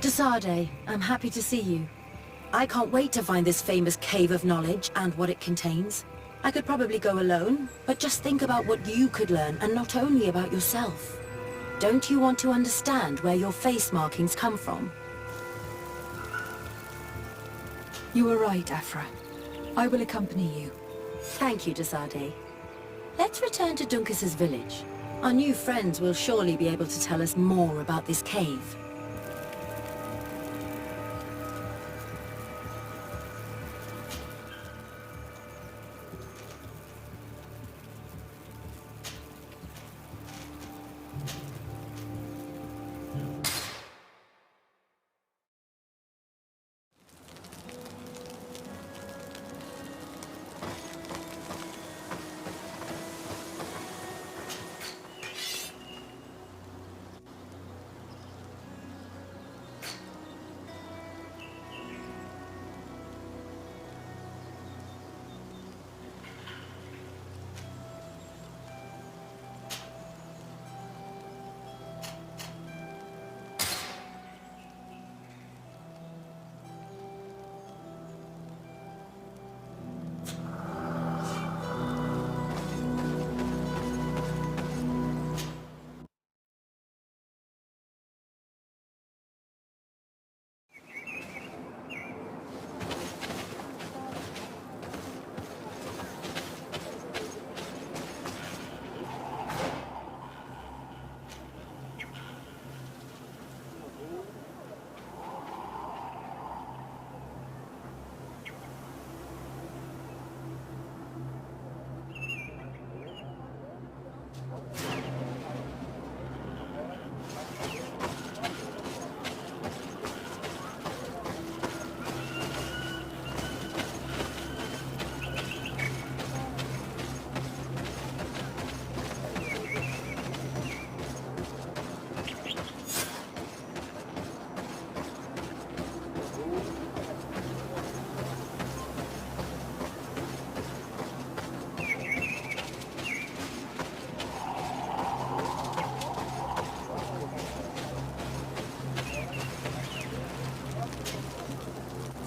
Desade, I'm happy to see you. I can't wait to find this famous cave of knowledge and what it contains. I could probably go alone, but just think about what you could learn and not only about yourself. Don't you want to understand where your face markings come from? You are right, Afra. I will accompany you. Thank you, Desade. Let's return to Duncas's village. Our new friends will surely be able to tell us more about this cave.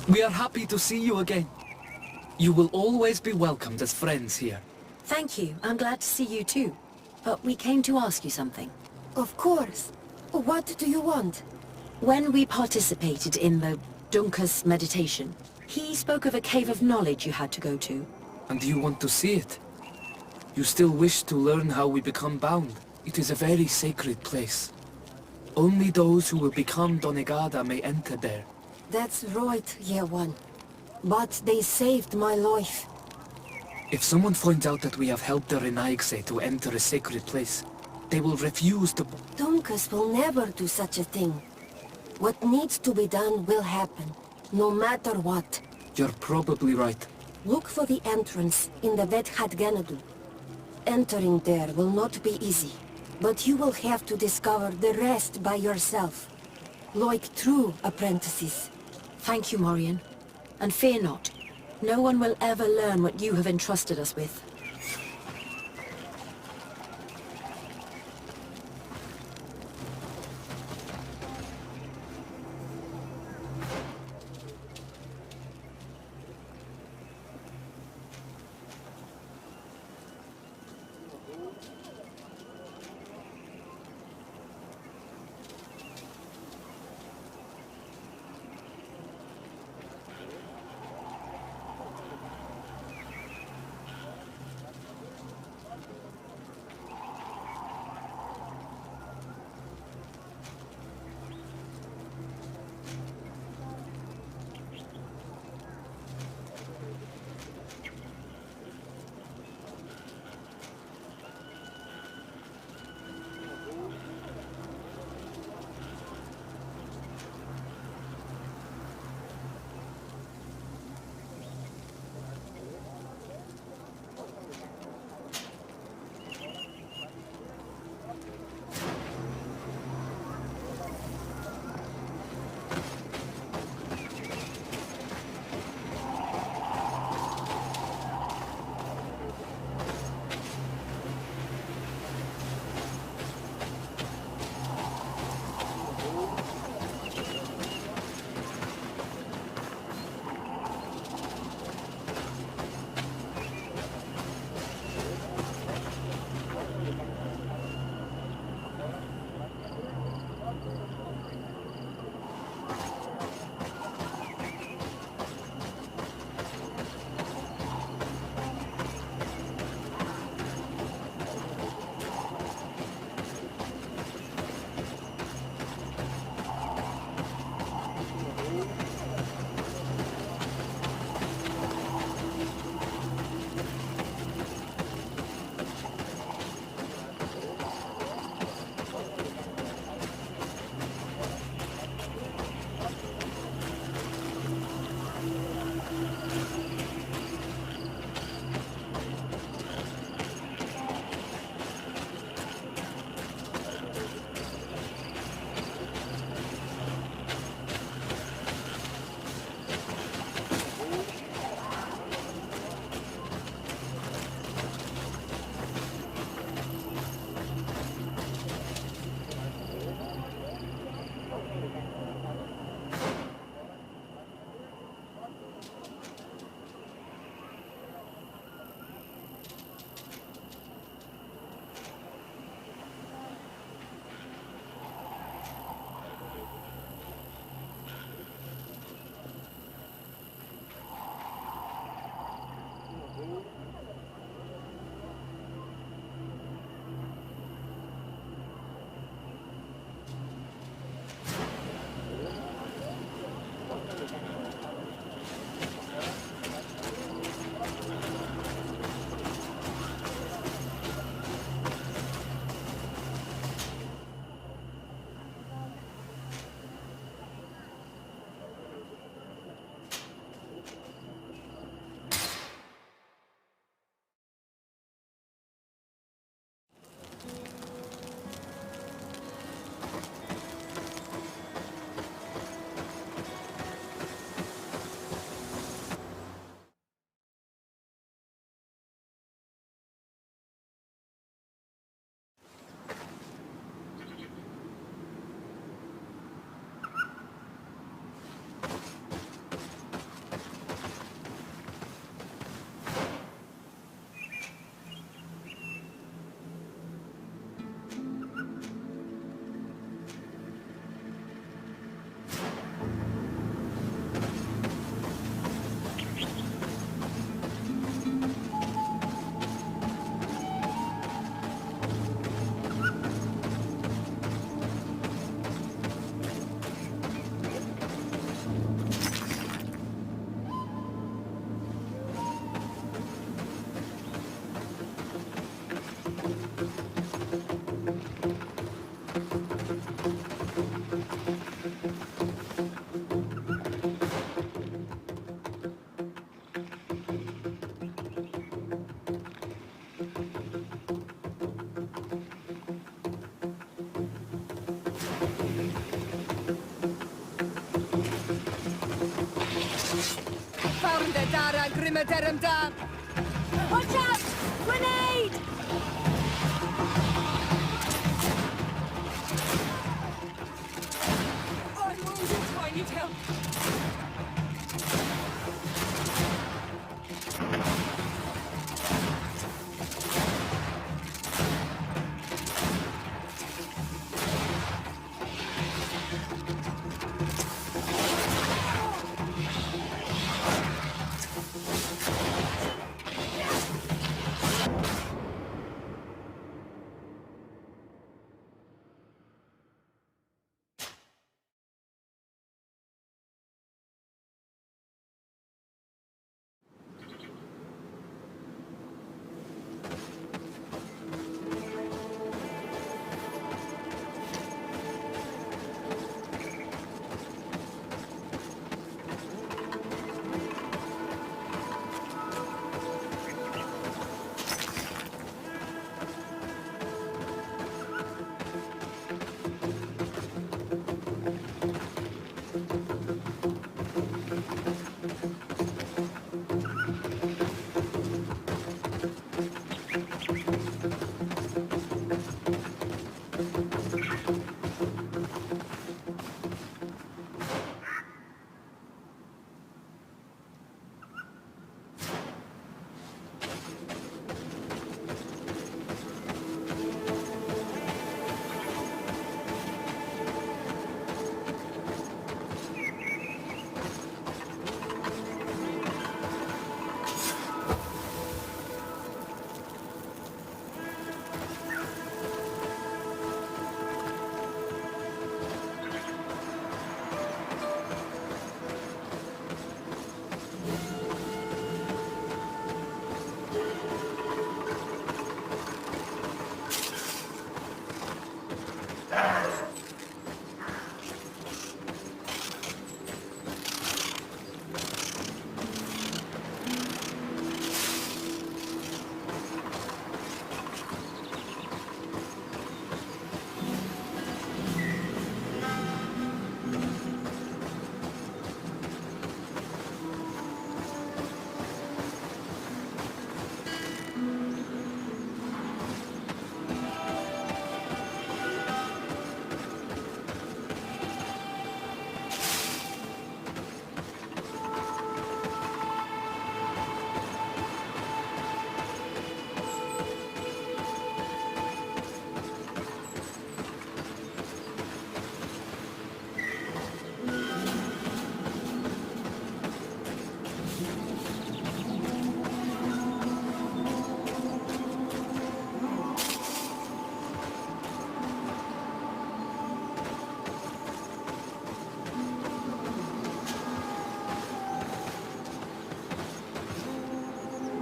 We are happy to see you again. You will always be welcomed as friends here. Thank you. I'm glad to see you too. But we came to ask you something. Of course. What do you want? When we participated in the Duncas meditation, he spoke of a cave of knowledge you had to go to. And you want to see it? You still wish to learn how we become bound? It is a very sacred place. Only those who will become Doneigad may enter there. That's right, Year One. But they saved my life. If someone finds out that we have helped the Renaigse to enter a sacred place, they will refuse to... Duncas will never do such a thing. What needs to be done will happen, no matter what. You're probably right. Look for the entrance in the Doneigad. Entering there will not be easy, but you will have to discover the rest by yourself. Like true apprentices. Thank you, Morian. And fear not. No one will ever learn what you have entrusted us with. Watch out! Grenade! I'm wounded, I need help.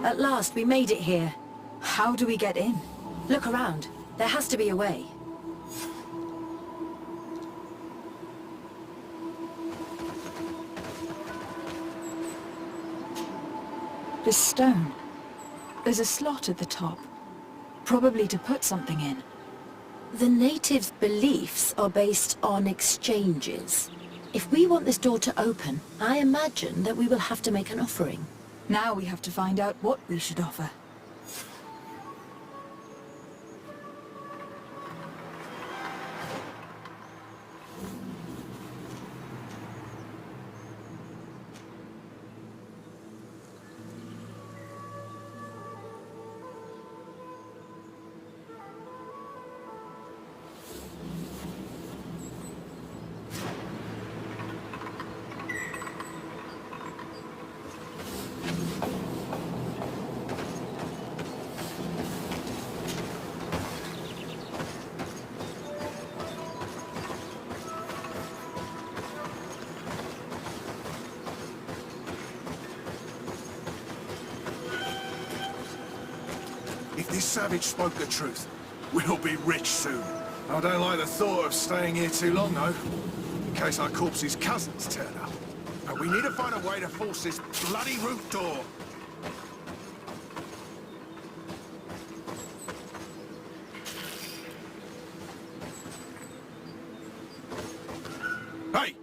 At last, we made it here. How do we get in? Look around. There has to be a way. This stone. There's a slot at the top. Probably to put something in. The natives' beliefs are based on exchanges. If we want this door to open, I imagine that we will have to make an offering. Now we have to find out what we should offer. If this savage spoke the truth, we'll be rich soon. I don't like the thought of staying here too long, though, in case our corpse's cousins turn up. And we need to find a way to force this bloody roof door. Hey!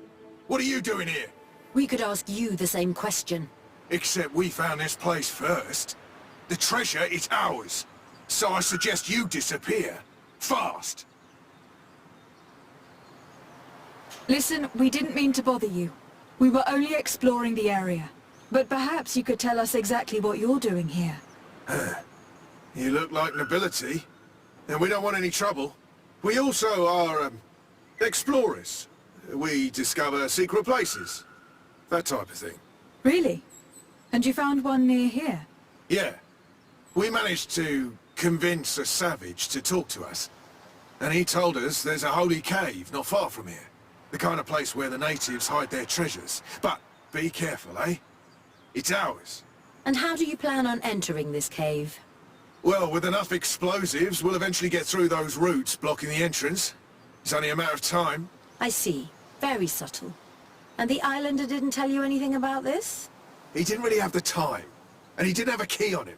What are you doing here? We could ask you the same question. Except we found this place first. The treasure is ours. So I suggest you disappear. Fast. Listen, we didn't mean to bother you. We were only exploring the area. But perhaps you could tell us exactly what you're doing here. You look like nobility, and we don't want any trouble. We also are, explorers. We discover secret places. That type of thing. Really? And you found one near here? Yeah. We managed to convince a savage to talk to us. And he told us there's a holy cave not far from here. The kind of place where the natives hide their treasures. But be careful, eh? It's ours. And how do you plan on entering this cave? Well, with enough explosives, we'll eventually get through those roots blocking the entrance. It's only a matter of time. I see. Very subtle. And the islander didn't tell you anything about this? He didn't really have the time. And he didn't have a key on him.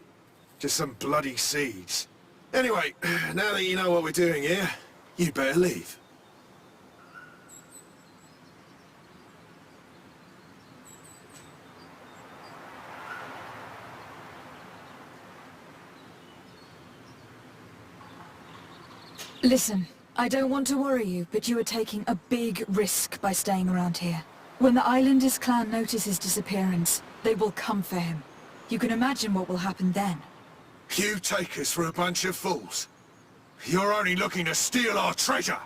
Just some bloody seeds. Anyway, now that you know what we're doing here, you'd better leave. Listen, I don't want to worry you, but you are taking a big risk by staying around here. When the Islanders clan notice his disappearance, they will come for him. You can imagine what will happen then. You take us for a bunch of fools. You're only looking to steal our treasure.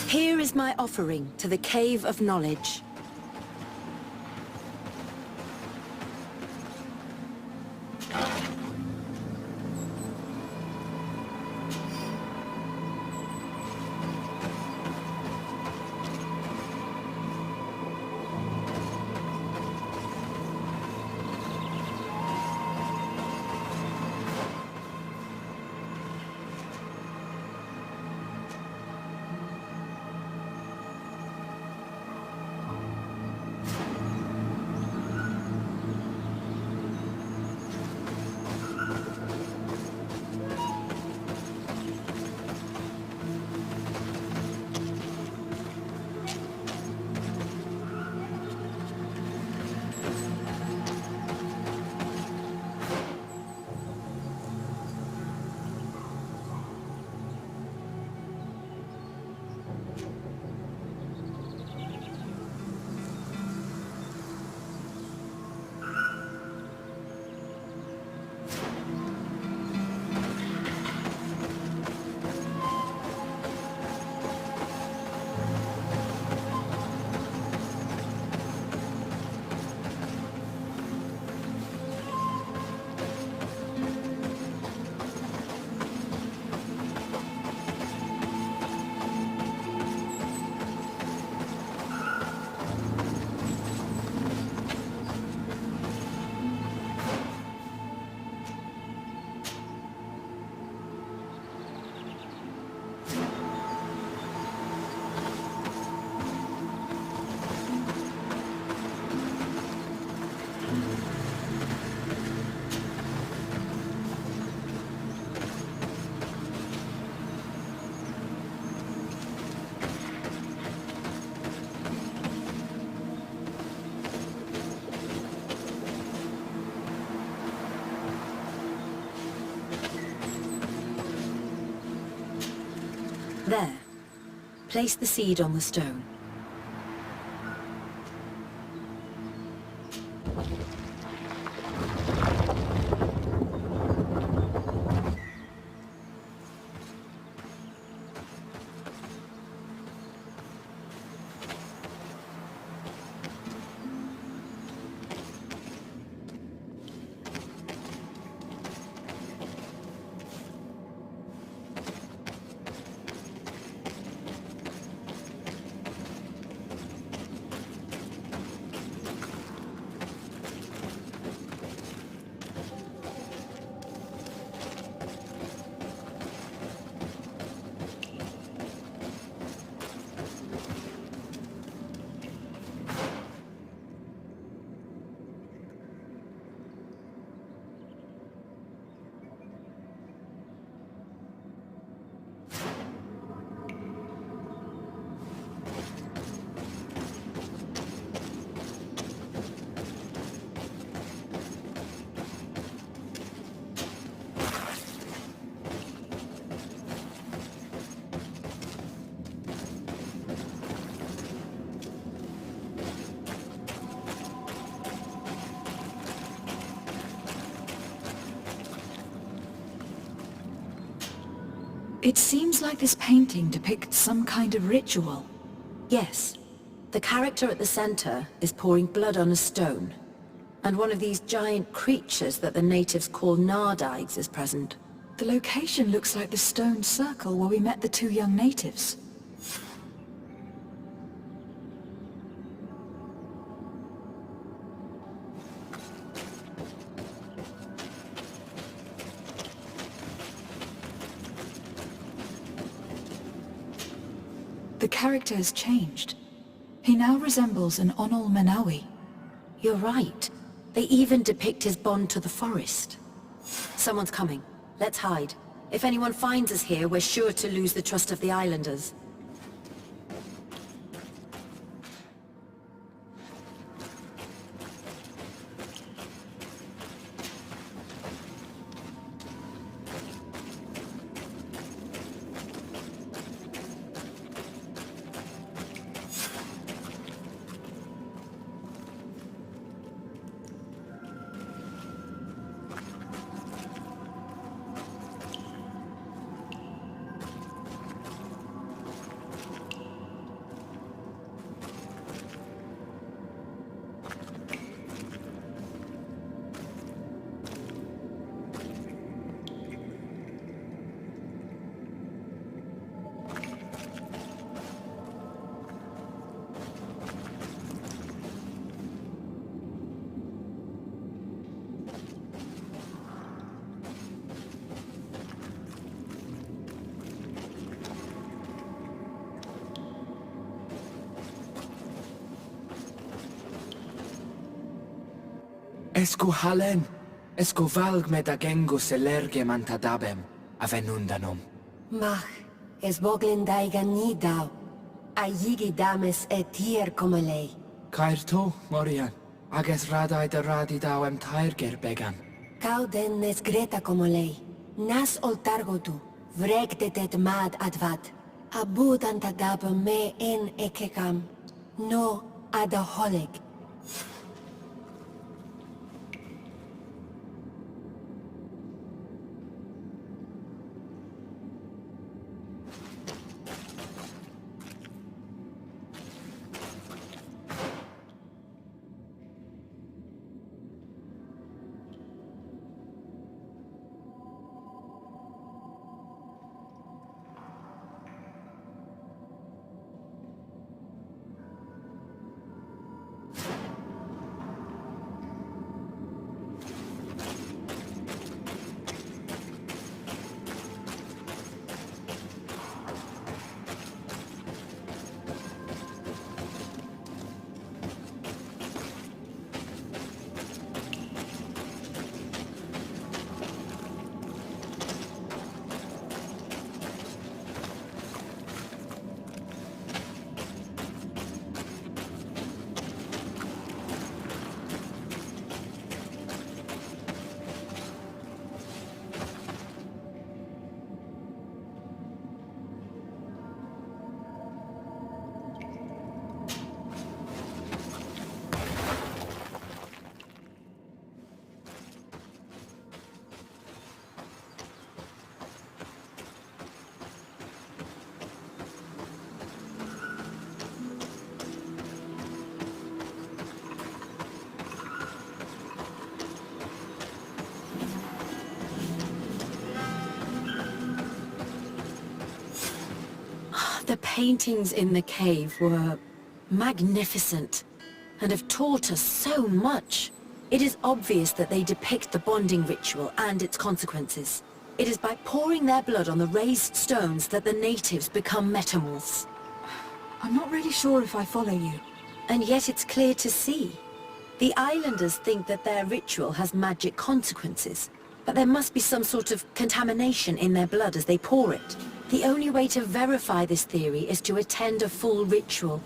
Here is my offering to the Cave of Knowledge. There. Place the seed on the stone. It seems like this painting depicts some kind of ritual. Yes. The character at the center is pouring blood on a stone. And one of these giant creatures that the natives call nardides is present. The location looks like the stone circle where we met the two young natives. The character has changed. He now resembles an Onol Menawi. You're right. They even depict his bond to the forest. Someone's coming. Let's hide. If anyone finds us here, we're sure to lose the trust of the islanders. Esco halen, esco valg med agengo selerge mantadabem, avenundanum. Mach, es voglin daigan ni dau. A yigi dames et tier como lei. Cair to, Morian, ages radai de radi dawem tair gerbegan. Cauden nes greta como lei. Nas oltargo tu, vregdetet mad advat. Abud antadab me en ekekam. No adaholeg. The paintings in the cave were magnificent and have taught us so much. It is obvious that they depict the bonding ritual and its consequences. It is by pouring their blood on the raised stones that the natives become metamorphs. I'm not really sure if I follow you. And yet it's clear to see. The islanders think that their ritual has magic consequences, but there must be some sort of contamination in their blood as they pour it. The only way to verify this theory is to attend a full ritual.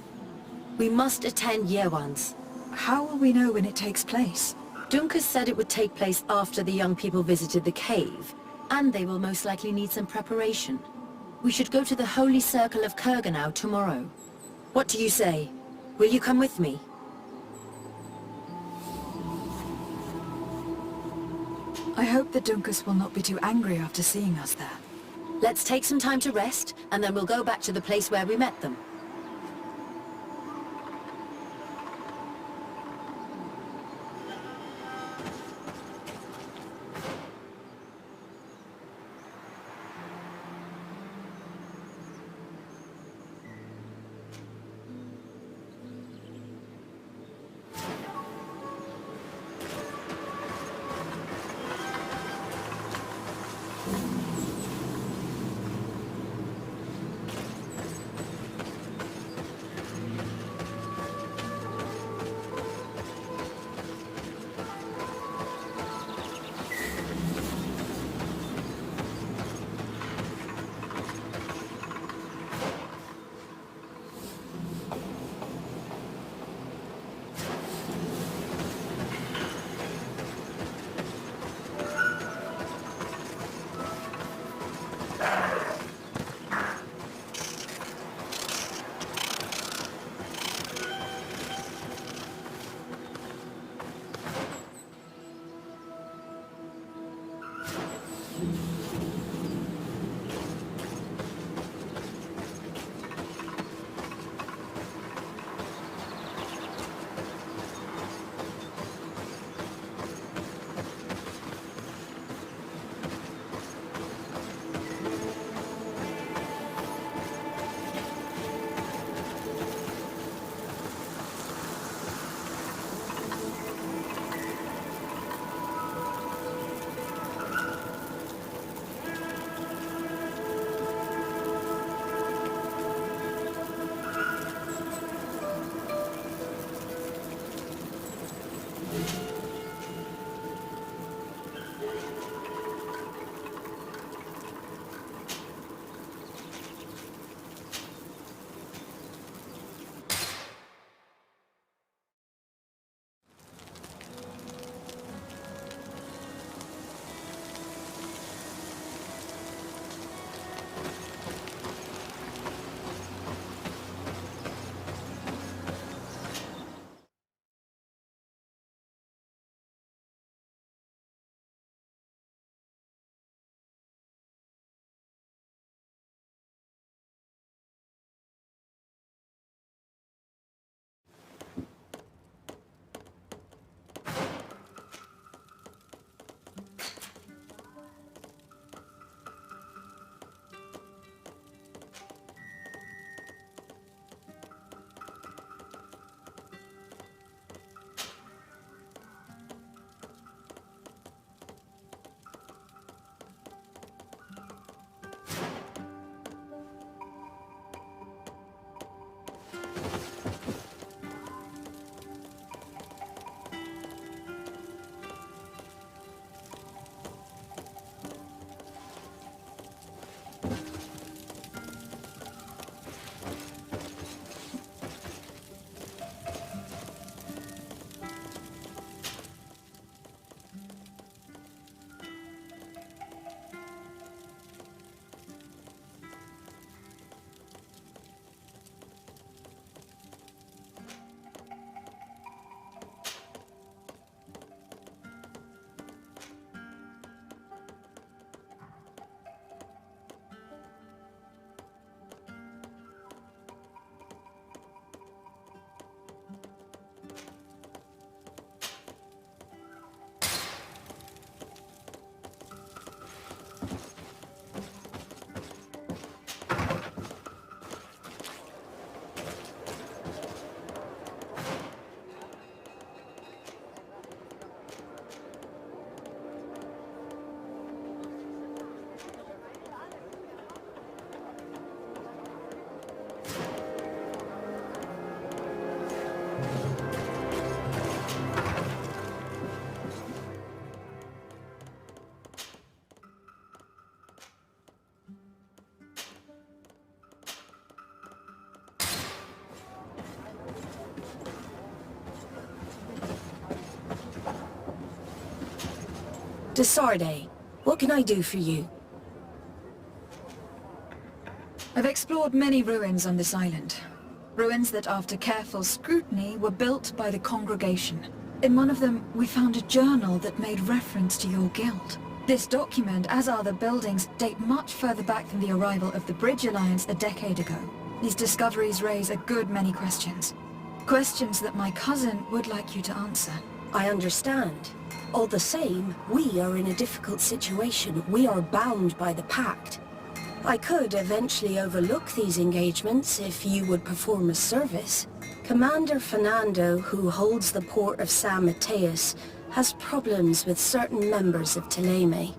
We must attend Yewan's. How will we know when it takes place? Duncan said it would take place after the young people visited the cave, and they will most likely need some preparation. We should go to the Holy Circle of Kurganau tomorrow. What do you say? Will you come with me? I hope that Dunkus will not be too angry after seeing us there. Let's take some time to rest, and then we'll go back to the place where we met them. Desarde, what can I do for you? I've explored many ruins on this island. Ruins that, after careful scrutiny, were built by the congregation. In one of them, we found a journal that made reference to your guild. This document, as are the buildings, date much further back than the arrival of the Bridge Alliance a decade ago. These discoveries raise a good many questions. Questions that my cousin would like you to answer. I understand. All the same, we are in a difficult situation. We are bound by the pact. I could eventually overlook these engagements if you would perform a service. Commander Fernando, who holds the port of San Mateus, has problems with certain members of Teleme.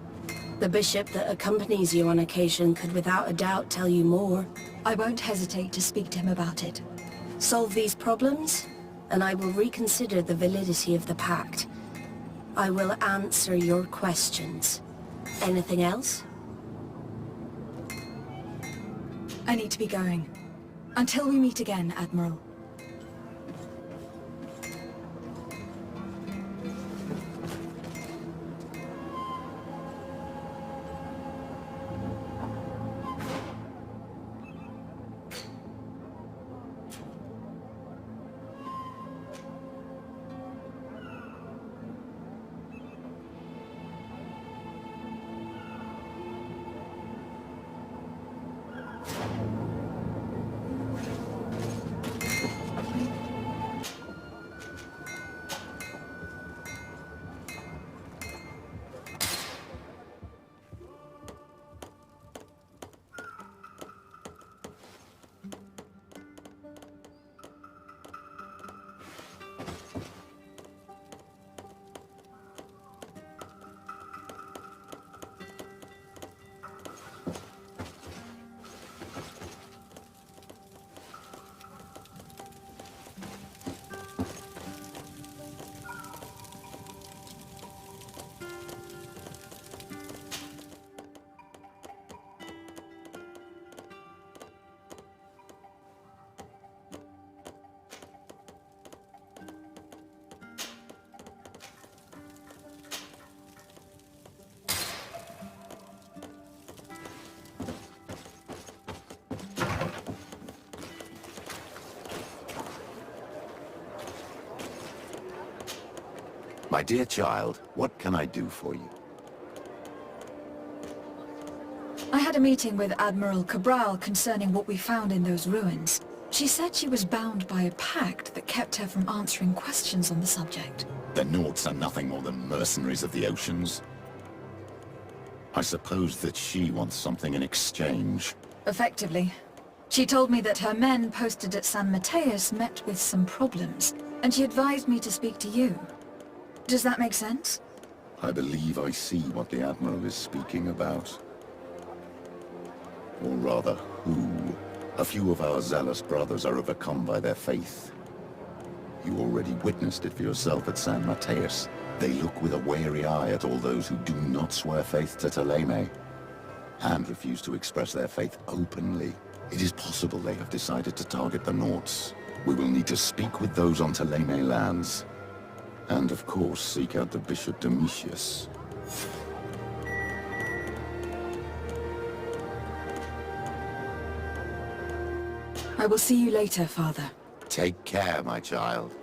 The bishop that accompanies you on occasion could without a doubt tell you more. I won't hesitate to speak to him about it. Solve these problems, and I will reconsider the validity of the pact. I will answer your questions. Anything else? I need to be going. Until we meet again, Admiral. My dear child, what can I do for you? I had a meeting with Admiral Cabral concerning what we found in those ruins. She said she was bound by a pact that kept her from answering questions on the subject. The Nauts are nothing more than mercenaries of the oceans. I suppose that she wants something in exchange. Effectively. She told me that her men posted at San Mateus met with some problems, and she advised me to speak to you. Does that make sense? I believe I see what the Admiral is speaking about. Or rather, who. A few of our zealous brothers are overcome by their faith. You already witnessed it for yourself at San Mateus. They look with a wary eye at all those who do not swear faith to Teleme, and refuse to express their faith openly. It is possible they have decided to target the Nauts. We will need to speak with those on Teleme lands. And of course, seek out the Bishop Domitius. I will see you later, Father. Take care, my child.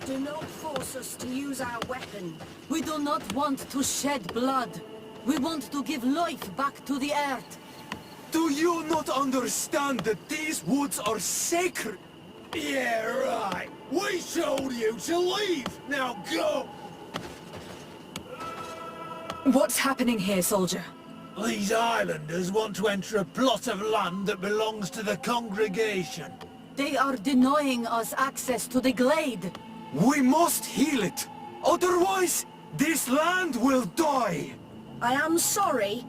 Do not force us to use our weapon. We do not want to shed blood. We want to give life back to the earth. Do you not understand that these woods are sacred? Yeah, right. We told you to leave. Now go! What's happening here, soldier? These islanders want to enter a plot of land that belongs to the congregation. They are denying us access to the glade. We must heal it. Otherwise, this land will die. I am sorry,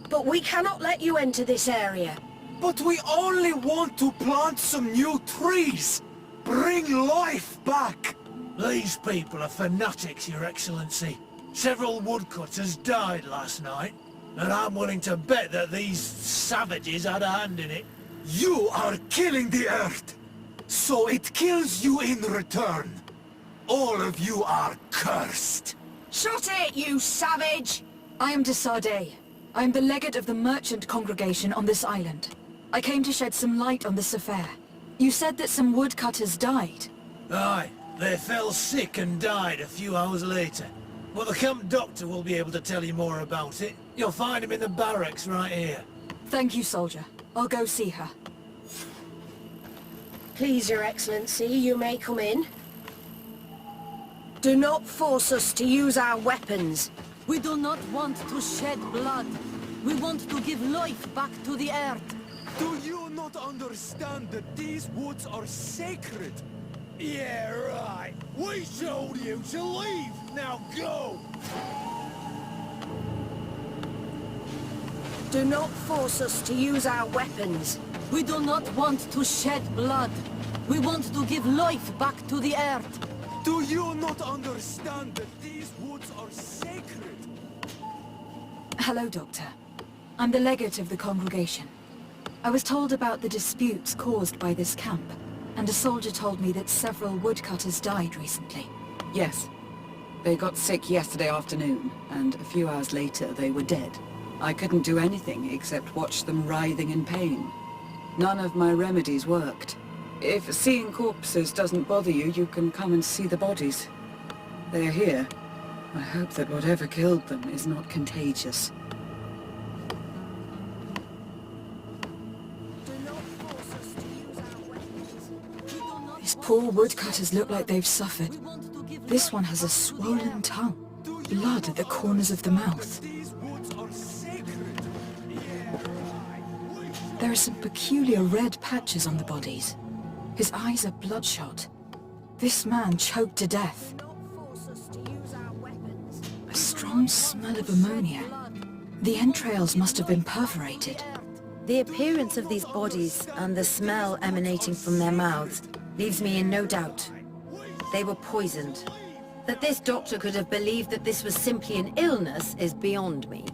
but we cannot let you enter this area. But we only want to plant some new trees. Bring life back. These people are fanatics, Your Excellency. Several woodcutters died last night, and I'm willing to bet that these savages had a hand in it. You are killing the earth, so it kills you in return. All of you are cursed. Shut it, you savage! I am de Sardet. I am the legate of the merchant congregation on this island. I came to shed some light on this affair. You said that some woodcutters died. Aye, they fell sick and died a few hours later. Well, the camp doctor will be able to tell you more about it. You'll find him in the barracks right here. Thank you, soldier. I'll go see her. Please, Your Excellency, you may come in. Do not force us to use our weapons. We do not want to shed blood. We want to give life back to the earth. Do you not understand that these woods are sacred? Yeah, right. We told you to leave. Now go! Do not force us to use our weapons. We do not want to shed blood. We want to give life back to the earth. Do you not understand that these woods are sacred? Hello, Doctor. I'm the legate of the congregation. I was told about the disputes caused by this camp, and a soldier told me that several woodcutters died recently. Yes. They got sick yesterday afternoon, and a few hours later they were dead. I couldn't do anything except watch them writhing in pain. None of my remedies worked. If seeing corpses doesn't bother you, you can come and see the bodies. They're here. I hope that whatever killed them is not contagious. These poor woodcutters look like they've suffered. This one has a swollen tongue, blood at the corners of the mouth. There are some peculiar red patches on the bodies. His eyes are bloodshot. This man choked to death. A strong smell of ammonia. The entrails must have been perforated. The appearance of these bodies and the smell emanating from their mouths leaves me in no doubt. They were poisoned. That this doctor could have believed that this was simply an illness is beyond me.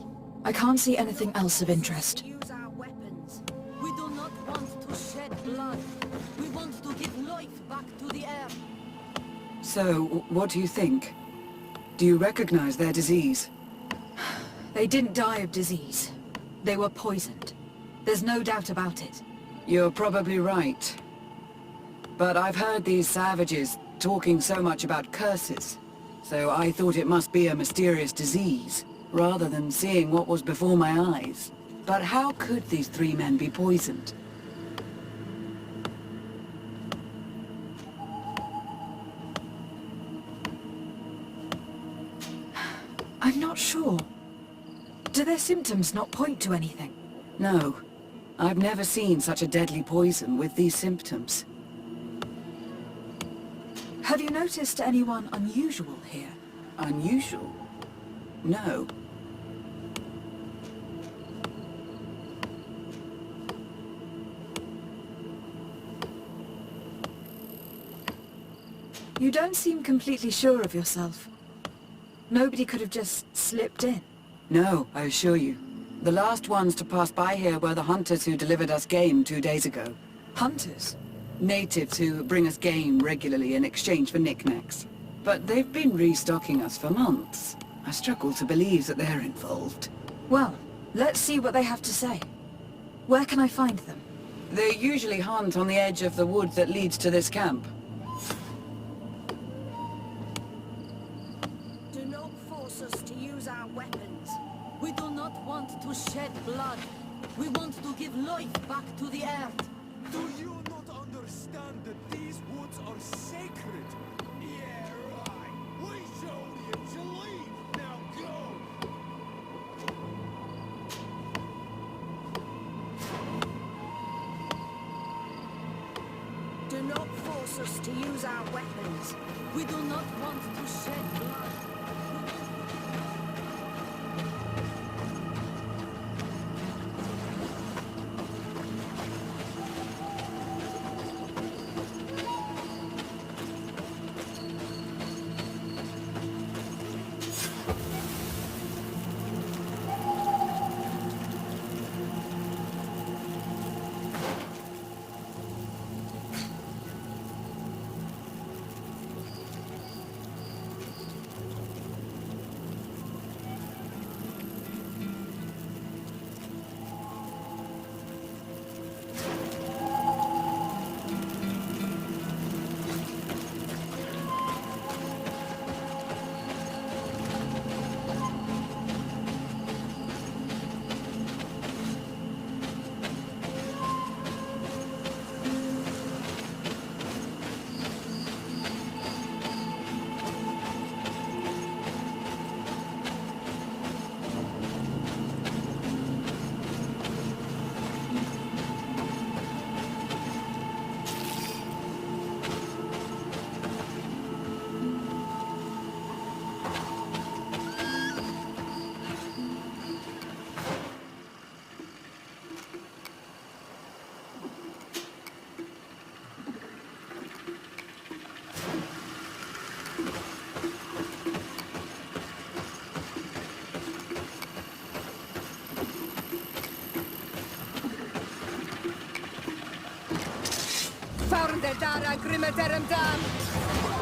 I can't see anything else of interest. Use our weapons. We do not want to shed blood. We want to give life back to the earth. So, what do you think? Do you recognize their disease? They didn't die of disease. They were poisoned. There's no doubt about it. You're probably right. But I've heard these savages talking so much about curses, so I thought it must be a mysterious disease, rather than seeing what was before my eyes. But how could these three men be poisoned? I'm not sure. Do their symptoms not point to anything? No. I've never seen such a deadly poison with these symptoms. Have you noticed anyone unusual here? Unusual? No. You don't seem completely sure of yourself. Nobody could have just slipped in. No, I assure you. The last ones to pass by here were the hunters who delivered us game 2 days ago. Hunters? Natives who bring us game regularly in exchange for knickknacks. But they've been restocking us for months. I struggle to believe that they're involved. Well, let's see what they have to say. Where can I find them? They usually hunt on the edge of the wood that leads to this camp. do not want to shed blood. We want to give life back to the earth. Do you not understand that these woods are sacred? Yeah, right. We showed you to leave. Now go! Do not force us to use our weapons. We do not want to shed blood.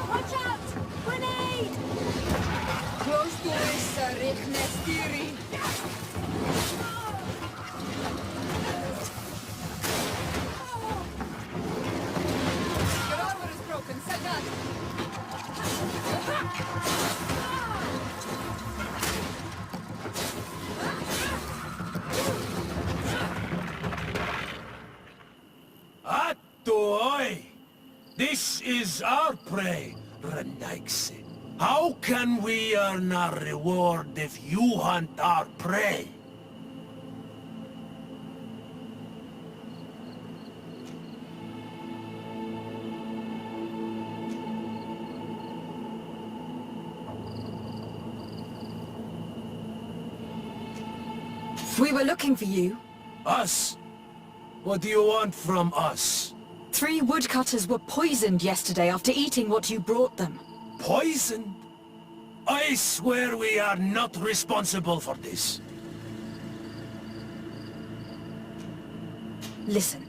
Watch out! Grenade! Close to us, Richtnestiri. Your armor is broken, Sagat. Oi! This is our prey, Renaigse. How can we earn our reward if you hunt our prey? We were looking for you. Us? What do you want from us? 3 woodcutters were poisoned yesterday after eating what you brought them. Poisoned? I swear we are not responsible for this. Listen,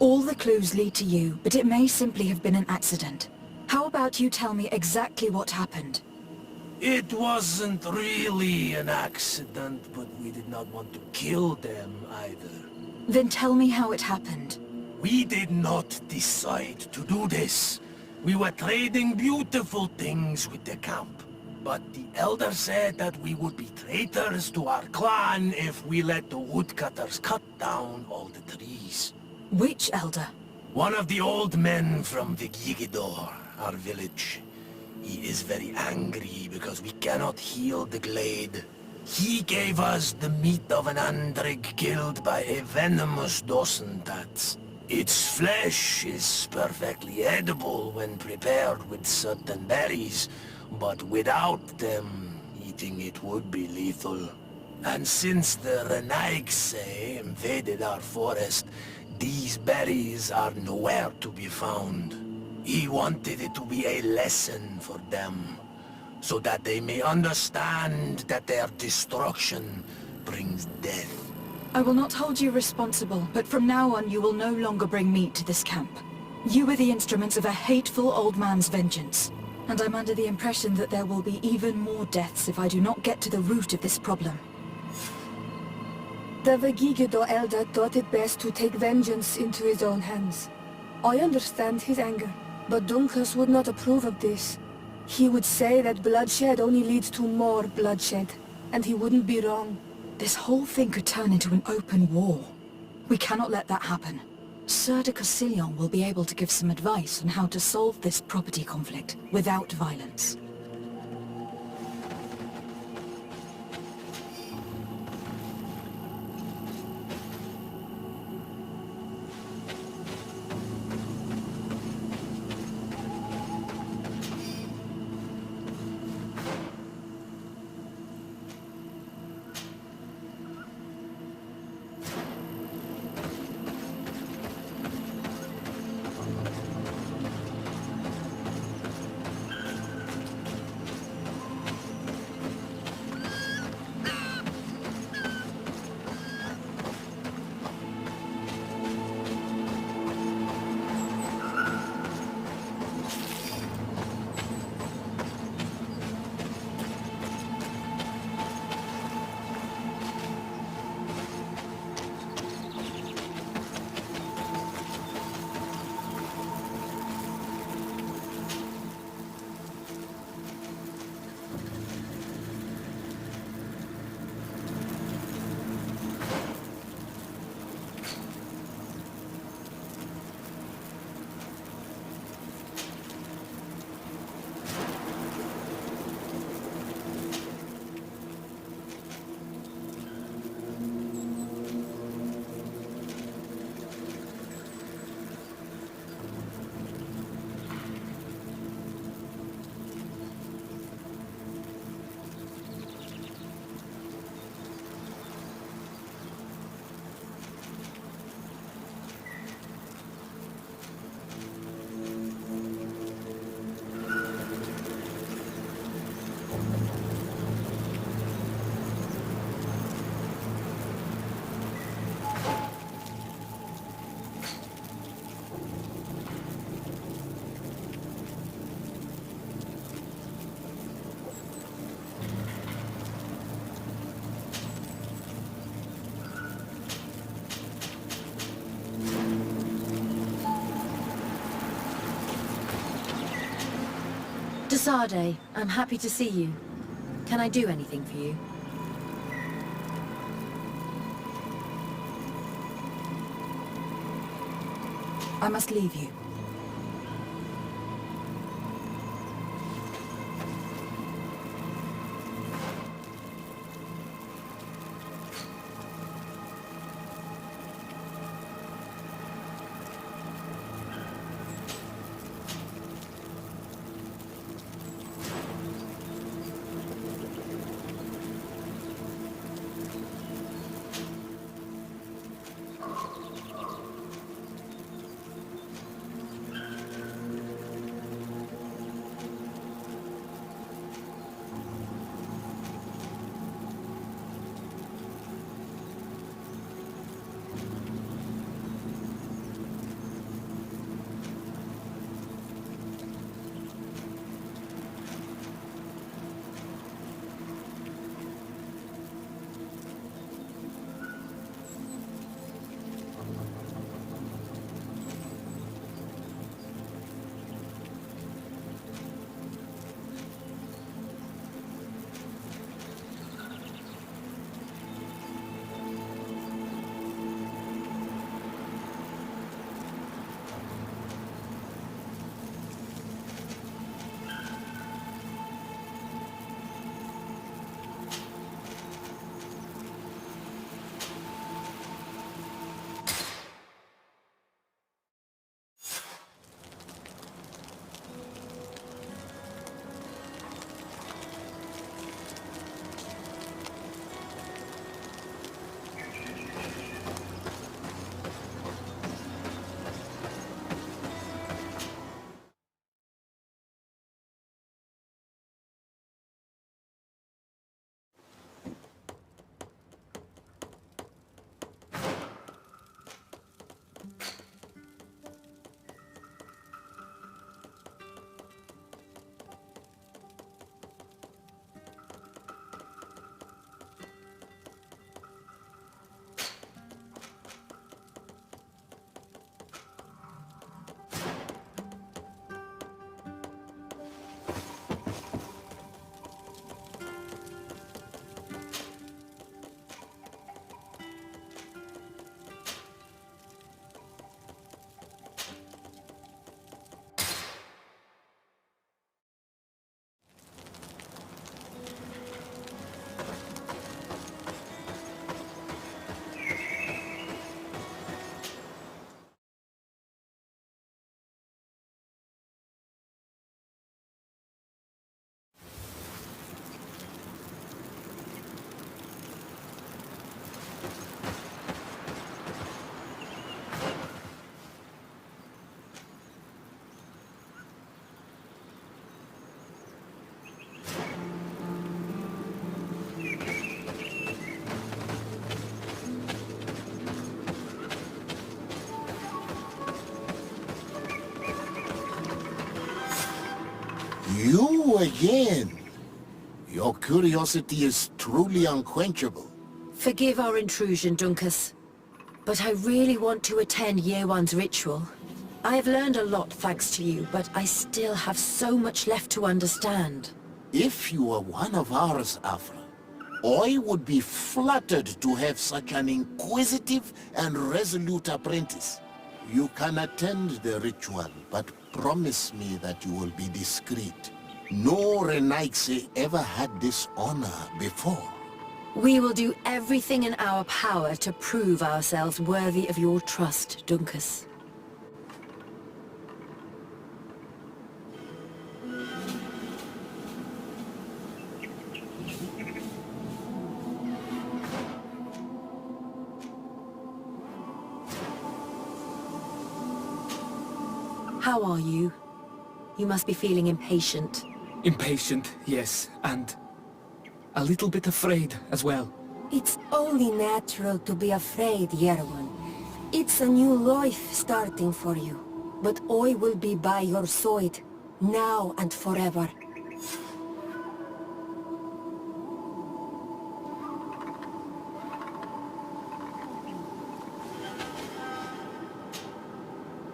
all the clues lead to you, but it may simply have been an accident. How about you tell me exactly what happened? It wasn't really an accident, but we did not want to kill them either. Then tell me how it happened. We did not decide to do this. We were trading beautiful things with the camp. But the elder said that we would be traitors to our clan if we let the woodcutters cut down all the trees. Which elder? One of the old men from Vigigidor, our village. He is very angry because we cannot heal the glade. He gave us the meat of an andrig killed by a venomous dosentat. Its flesh is perfectly edible when prepared with certain berries, but without them, eating it would be lethal. And since the Renaigse invaded our forest, these berries are nowhere to be found. He wanted it to be a lesson for them, so that they may understand that their destruction brings death. I will not hold you responsible, but from now on you will no longer bring meat to this camp. You were the instruments of a hateful old man's vengeance, and I'm under the impression that there will be even more deaths if I do not get to the root of this problem. The Vegigido elder thought it best to take vengeance into his own hands. I understand his anger, but Dunkus would not approve of this. He would say that bloodshed only leads to more bloodshed, and he wouldn't be wrong. This whole thing could turn into an open war. We cannot let that happen. Sir de Cassillon will be able to give some advice on how to solve this property conflict without violence. Sade, I'm happy to see you. Can I do anything for you? I must leave you. You again? Your curiosity is truly unquenchable. Forgive our intrusion, Dunkus. But I really want to attend Year One's ritual. I have learned a lot thanks to you, but I still have so much left to understand. If you were one of ours, Afra, I would be flattered to have such an inquisitive and resolute apprentice. You can attend the ritual, but promise me that you will be discreet. No Renaigse ever had this honor before. We will do everything in our power to prove ourselves worthy of your trust, Dunkus. How are you? You must be feeling impatient. Impatient, yes, and a little bit afraid as well. It's only natural to be afraid, Yerwan. It's a new life starting for you. But I will be by your side, now and forever.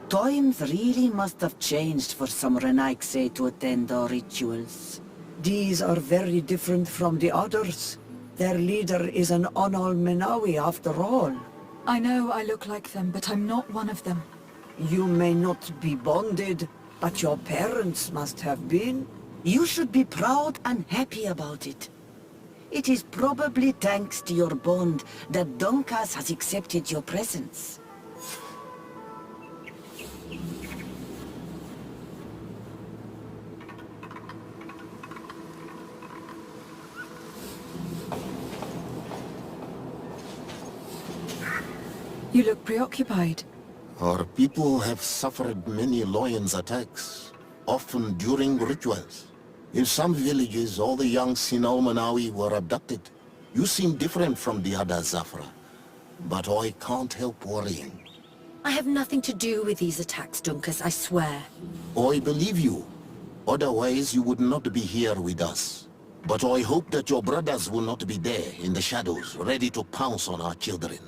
Times really must have changed for some Renaigse to attend our rituals. These are very different from the others. Their leader is an Onal Menawi after all. I know I look like them, but I'm not one of them. You may not be bonded, but your parents must have been. You should be proud and happy about it. It is probably thanks to your bond that Donkas has accepted your presence. You look preoccupied. Our people have suffered many lions attacks, often during rituals. In some villages, all the young Sinalmanawi were abducted. You seem different from the other Zafra, but I can't help worrying. I have nothing to do with these attacks, Dunkus, I swear. I believe you. Otherwise, you would not be here with us. But I hope that your brothers will not be there in the shadows, ready to pounce on our children.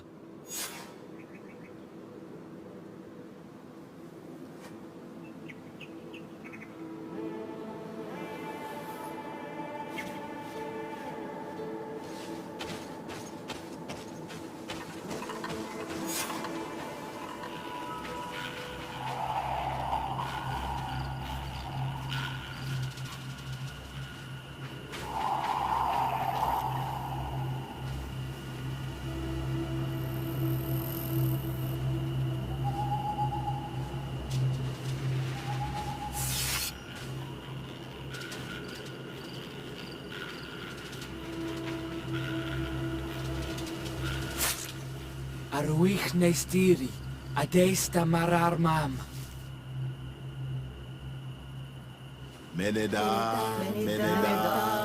Arwich neistiri, adesta marar mam. Meneda, Meneda.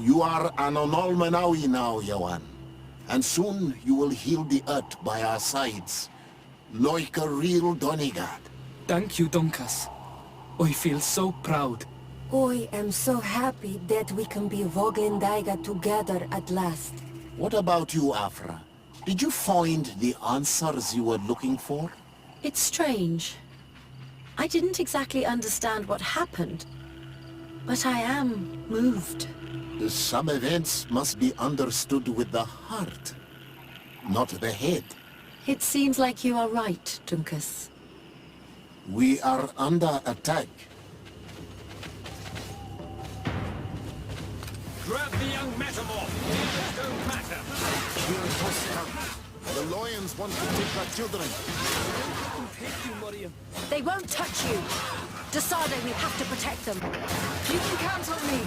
You are an Onolmenawi now, Yawan. And soon you will heal the earth by our sides, like a real Doneigad. Thank you, Donkas. I feel so proud. I am so happy that we can be Voglendaiga together at last. What about you, Afra? Did you find the answers you were looking for? It's strange. I didn't exactly understand what happened, but I am moved. Some events must be understood with the heart, not the head. It seems like you are right, Dunkus. We are under attack. Grab the young metamorph. Don't matter. The lions want to take our children. They won't touch you. Decided we have to protect them. You can count on me.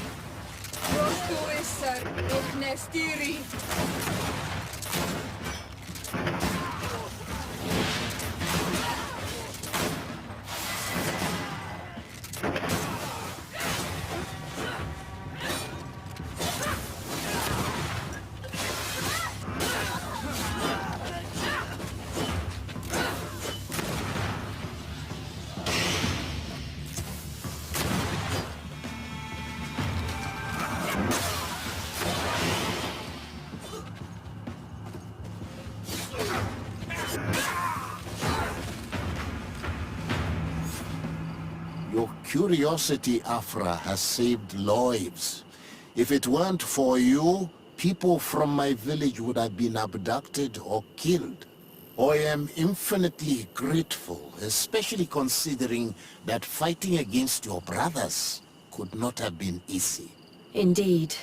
Your curiosity, Afra, has saved lives. If it weren't for you, people from my village would have been abducted or killed. I am infinitely grateful, especially considering that fighting against your brothers could not have been easy. Indeed.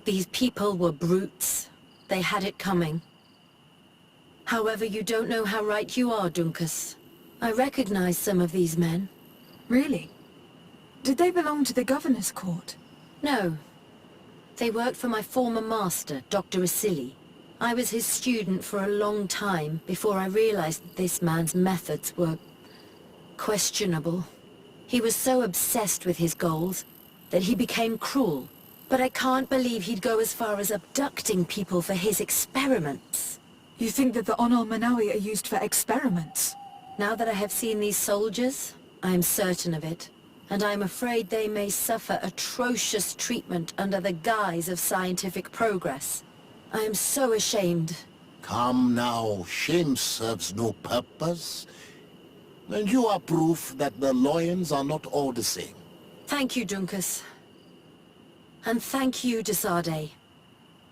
These people were brutes. They had it coming. However, you don't know how right you are, Dunkus. I recognize some of these men. Really? Did they belong to the governor's court? No. They worked for my former master, Dr. Asili. I was his student for a long time before I realized that this man's methods were questionable. He was so obsessed with his goals that he became cruel. But I can't believe he'd go as far as abducting people for his experiments. You think that the Onol Manawi are used for experiments? Now that I have seen these soldiers, I am certain of it. And I'm afraid they may suffer atrocious treatment under the guise of scientific progress. I am so ashamed. Come now, shame serves no purpose. And you are proof that the lions are not all the same. Thank you, Dunkus. And thank you, Desade.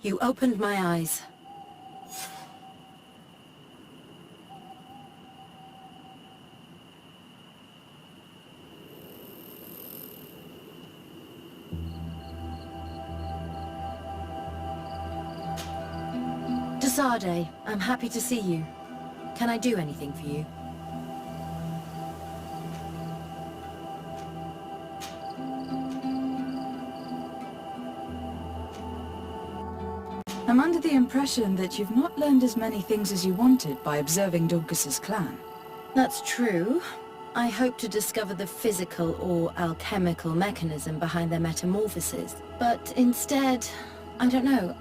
You opened my eyes. Desade, I'm happy to see you. Can I do anything for you? I'm under the impression that you've not learned as many things as you wanted by observing Dunkus's clan. That's true. I hope to discover the physical or alchemical mechanism behind their metamorphoses. But instead, I don't know.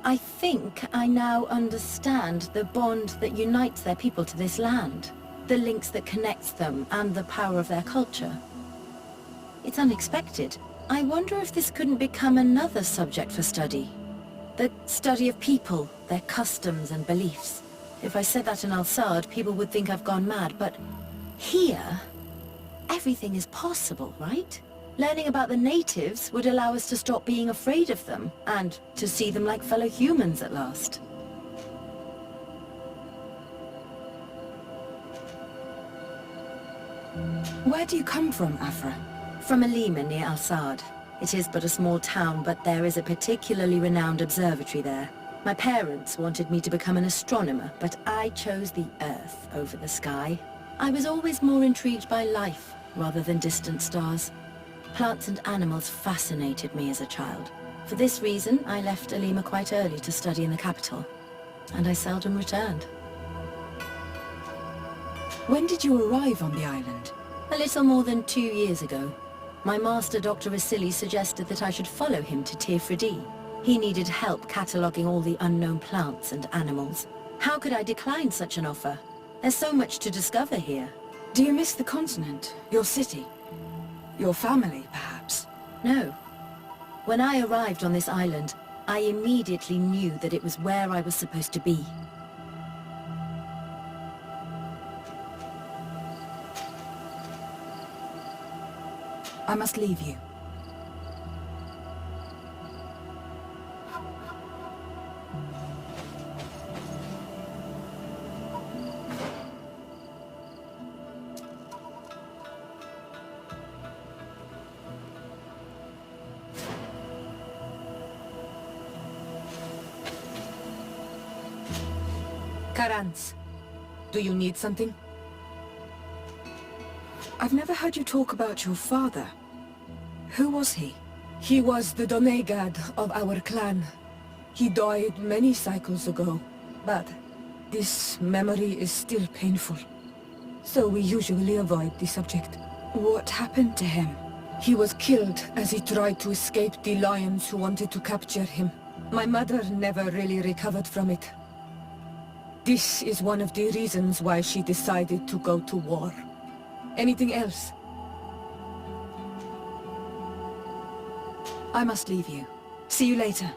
I think I now understand the bond that unites their people to this land. The links that connects them and the power of their culture. It's unexpected. I wonder if this couldn't become another subject for study. The study of people, their customs and beliefs. If I said that in Al-Sad, people would think I've gone mad, but here, everything is possible, right? Learning about the natives would allow us to stop being afraid of them, and to see them like fellow humans at last. Where do you come from, Afra? From Alima near Al-Sad. It is but a small town, but there is a particularly renowned observatory there. My parents wanted me to become an astronomer, but I chose the Earth over the sky. I was always more intrigued by life, rather than distant stars. Plants and animals fascinated me as a child. For this reason, I left Alima quite early to study in the capital, and I seldom returned. When did you arrive on the island? A little more than 2 years ago. My master, Dr. Asili, suggested that I should follow him to Tirfridi. He needed help cataloguing all the unknown plants and animals. How could I decline such an offer? There's so much to discover here. Do you miss the continent, your city? Your family, perhaps? No. When I arrived on this island, I immediately knew that it was where I was supposed to be. I must leave you. Karans. Do you need something? I've never heard you talk about your father. Who was he? He was the Doneigad of our clan. He died many cycles ago, but this memory is still painful. So we usually avoid the subject. What happened to him? He was killed as he tried to escape the lions who wanted to capture him. My mother never really recovered from it. This is one of the reasons why she decided to go to war. Anything else? I must leave you. See you later.